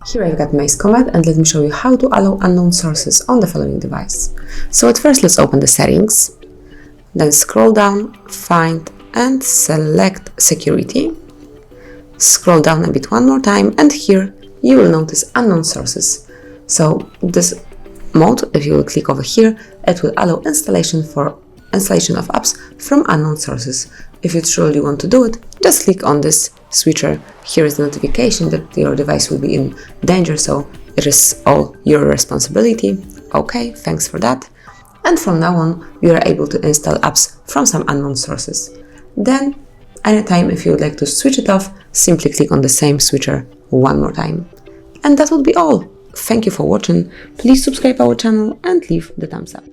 Here I've got Maze Comet, and let me show you how to allow unknown sources on the following device. So at first let's open the settings, then scroll down, find and select security. Scroll down a bit one more time, and here you will notice unknown sources. So this mode, if you will click over here, it will allow installation of apps from unknown sources. If you truly want to do it, just click on this switcher. Here is the notification that your device will be in danger, so it is all your responsibility. Okay, thanks for that. And from now on, you are able to install apps from some unknown sources. Then, anytime if you would like to switch it off, simply click on the same switcher one more time. And that would be all. Thank you for watching. Please subscribe our channel and leave the thumbs up.